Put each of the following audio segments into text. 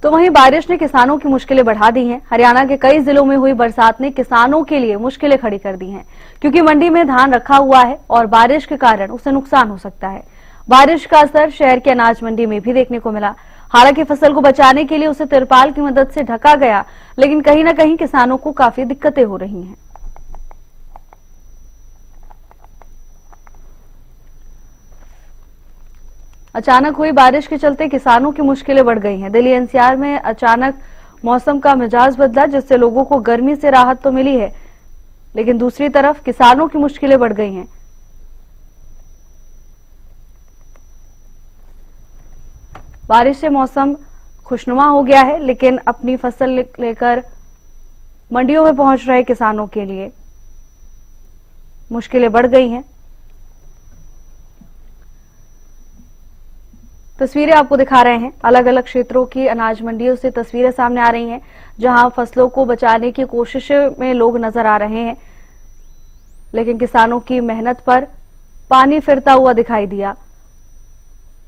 तो वहीं बारिश ने किसानों की मुश्किलें बढ़ा दी हैं। हरियाणा के कई जिलों में हुई बरसात ने किसानों के लिए मुश्किलें खड़ी कर दी हैं, क्योंकि मंडी में धान रखा हुआ है और बारिश के कारण उसे नुकसान हो सकता है। बारिश का असर शहर के अनाज मंडी में भी देखने को मिला। हालांकि फसल को बचाने के लिए उसे तिरपाल की मदद से ढका गया, लेकिन कहीं न कहीं किसानों को काफी दिक्कतें हो रही हैं। अचानक हुई बारिश के चलते किसानों की मुश्किलें बढ़ गई हैं। दिल्ली एनसीआर में अचानक मौसम का मिजाज बदला, जिससे लोगों को गर्मी से राहत तो मिली है, लेकिन दूसरी तरफ किसानों की मुश्किलें बढ़ गई हैं। बारिश से मौसम खुशनुमा हो गया है, लेकिन अपनी फसल लेकर मंडियों में पहुंच रहे किसानों के लिए मुश्किलें बढ़ गई हैं। तस्वीरें आपको दिखा रहे हैं, अलग अलग क्षेत्रों की अनाज मंडियों से तस्वीरें सामने आ रही हैं, जहां फसलों को बचाने की कोशिश में लोग नजर आ रहे हैं, लेकिन किसानों की मेहनत पर पानी फिरता हुआ दिखाई दिया।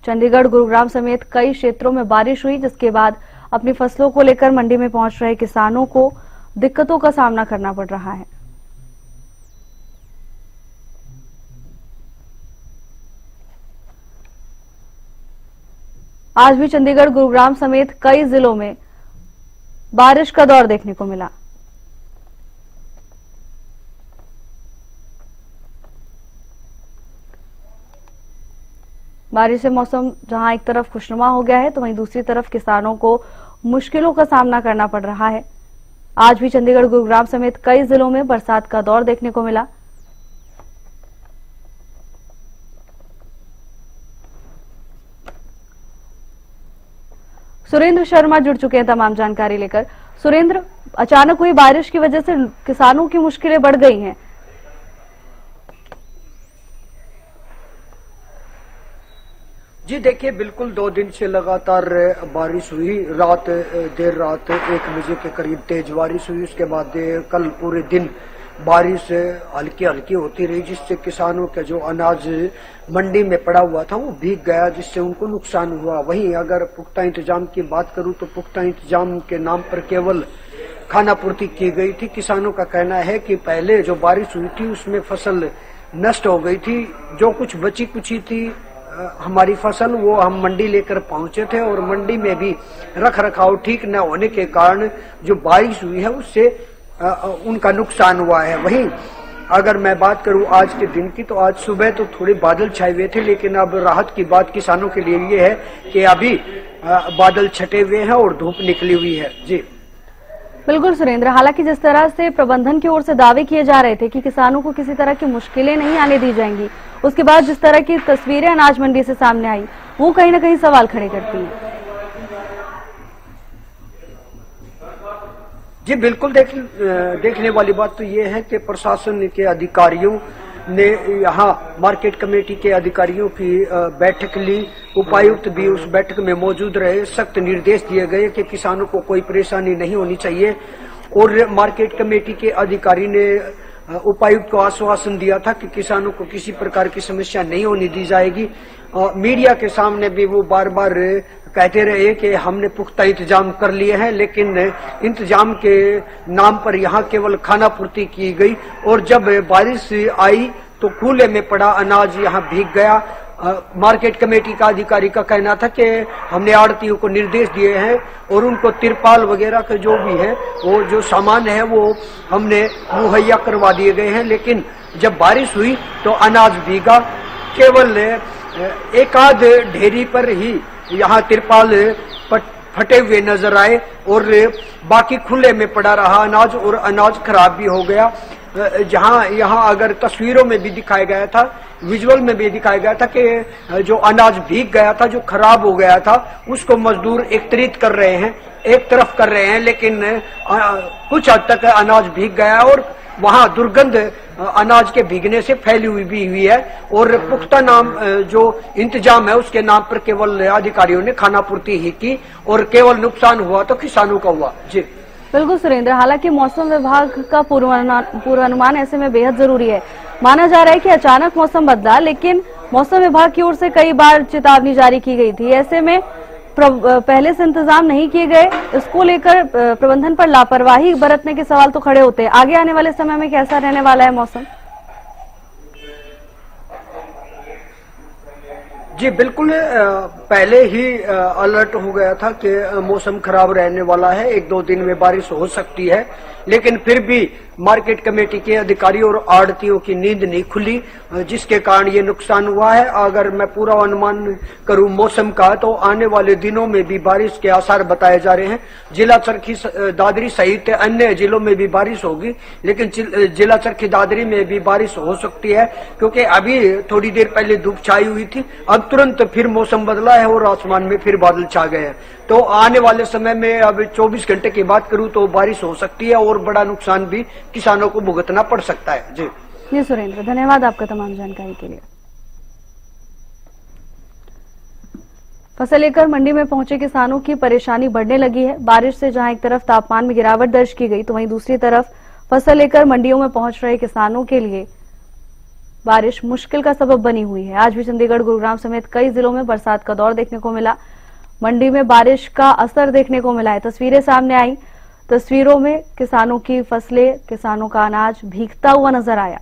चंडीगढ़, गुरुग्राम समेत कई क्षेत्रों में बारिश हुई, जिसके बाद अपनी फसलों को लेकर मंडी में पहुंच रहे किसानों को दिक्कतों का सामना करना पड़ रहा है। आज भी चंडीगढ़, गुरुग्राम समेत कई जिलों में बारिश का दौर देखने को मिला। बारिश से मौसम जहां एक तरफ खुशनुमा हो गया है, तो वहीं दूसरी तरफ किसानों को मुश्किलों का सामना करना पड़ रहा है। आज भी चंडीगढ़, गुरुग्राम समेत कई जिलों में बरसात का दौर देखने को मिला। सुरेंद्र शर्मा जुड़ चुके हैं तमाम जानकारी लेकर। सुरेंद्र, अचानक हुई बारिश की वजह से किसानों की मुश्किलें बढ़ गई हैं। जी देखिए, बिल्कुल 2 दिन से लगातार बारिश हुई। देर रात 1 बजे के करीब तेज बारिश हुई। उसके बाद कल पूरे दिन बारिश हल्की हल्की होती रही, जिससे किसानों का जो अनाज मंडी में पड़ा हुआ था वो भीग गया, जिससे उनको नुकसान हुआ। वहीं अगर पुख्ता इंतजाम की बात करूं तो पुख्ता इंतजाम के नाम पर केवल खाना पूर्ति की गई थी। किसानों का कहना है कि पहले जो बारिश हुई थी उसमें फसल नष्ट हो गई थी। जो कुछ बची कुची थी हमारी फसल, वो हम मंडी लेकर पहुंचे थे, और मंडी में भी रख रखाव ठीक न होने के कारण जो बारिश हुई है उससे उनका नुकसान हुआ है। वहीं अगर मैं बात करूं आज के दिन की, तो आज सुबह तो थोड़े बादल छाए हुए थे, लेकिन अब राहत की बात किसानों के लिए ये है कि अभी बादल छटे हुए हैं और धूप निकली हुई है। जी बिल्कुल सुरेंद्र, हालांकि जिस तरह से प्रबंधन की ओर से दावे किए जा रहे थे कि किसानों को किसी तरह की मुश्किलें नहीं आने दी जाएंगी, उसके बाद जिस तरह की तस्वीरें अनाज मंडी से सामने आई, वो कहीं ना कहीं सवाल खड़े करती हैं। जी बिल्कुल, देखने वाली बात तो ये है कि प्रशासन के अधिकारियों ने यहाँ मार्केट कमेटी के अधिकारियों की बैठक ली। उपायुक्त भी उस बैठक में मौजूद रहे। सख्त निर्देश दिए गए कि किसानों को कोई परेशानी नहीं होनी चाहिए, और मार्केट कमेटी के अधिकारी ने उपायुक्त को आश्वासन दिया था कि किसानों को किसी प्रकार की समस्या नहीं होने दी जाएगी। मीडिया के सामने भी वो बार बार कहते रहे कि हमने पुख्ता इंतजाम कर लिए हैं, लेकिन इंतजाम के नाम पर यहाँ केवल खाना पूर्ति की गई, और जब बारिश आई तो खुले में पड़ा अनाज यहाँ भीग गया। मार्केट कमेटी का अधिकारी का कहना था कि हमने आड़तियों को निर्देश दिए हैं और उनको तिरपाल वगैरह के जो भी है वो जो सामान है वो हमने मुहैया करवा दिए गए हैं, लेकिन जब बारिश हुई तो अनाज भीगा। केवल एक आध ढेरी पर ही यहाँ तिरपाल फटे हुए नजर आए, और बाकी खुले में पड़ा रहा अनाज, और अनाज खराब भी हो गया। जहां यहाँ अगर तस्वीरों में भी दिखाया गया था, विजुअल में भी दिखाया गया था कि जो अनाज भीग गया था, जो खराब हो गया था, उसको मजदूर एकत्रित कर रहे हैं, एक तरफ कर रहे हैं, लेकिन कुछ हद तक अनाज भीग गया और वहां दुर्गंध अनाज के भीगने से फैली हुई है। और पुख्ता नाम जो इंतजाम है उसके नाम पर केवल अधिकारियों ने खाना पूर्ति ही की, और केवल नुकसान हुआ तो किसानों का हुआ। जी बिल्कुल सुरेंद्र, हालांकि मौसम विभाग का पूर्वानुमान ऐसे में बेहद जरूरी है। माना जा रहा है कि अचानक मौसम बदला, लेकिन मौसम विभाग की ओर से कई बार चेतावनी जारी की गई थी। ऐसे में पहले से इंतजाम नहीं किए गए, इसको लेकर प्रबंधन पर लापरवाही बरतने के सवाल तो खड़े होते हैं। आगे आने वाले समय में कैसा रहने वाला है मौसम? जी बिल्कुल, पहले ही अलर्ट हो गया था कि मौसम खराब रहने वाला है, 1-2 दिन में बारिश हो सकती है, लेकिन फिर भी मार्केट कमेटी के अधिकारियों और आड़तियों की नींद नहीं खुली, जिसके कारण ये नुकसान हुआ है। अगर मैं पूरा अनुमान करूं मौसम का, तो आने वाले दिनों में भी बारिश के आसार बताए जा रहे हैं। जिला चरखी दादरी सहित अन्य जिलों में भी बारिश होगी, लेकिन जिला चरखी दादरी में भी बारिश हो सकती है, क्योंकि अभी थोड़ी देर पहले धूप छाई हुई थी, अब तुरंत फिर मौसम बदला है और आसमान में फिर बादल छा गए हैं। तो आने वाले समय में अब 24 घंटे की बात करूं तो बारिश हो सकती है और बड़ा नुकसान भी किसानों को भुगतना पड़ सकता है। जी सुरेंद्र, धन्यवाद आपका तमाम जानकारी के लिए। फसल लेकर मंडी में पहुंचे किसानों की परेशानी बढ़ने लगी है। बारिश से जहां एक तरफ तापमान में गिरावट दर्ज की गई, तो वहीं दूसरी तरफ फसल लेकर मंडियों में पहुंच रहे किसानों के लिए बारिश मुश्किल का सबब बनी हुई है। आज भी चंडीगढ़, गुरुग्राम समेत कई जिलों में बरसात का दौर देखने को मिला। मंडी में बारिश का असर देखने को मिला है। तस्वीरें सामने आई, तस्वीरों में किसानों की फसलें, किसानों का अनाज भीगता हुआ नजर आया।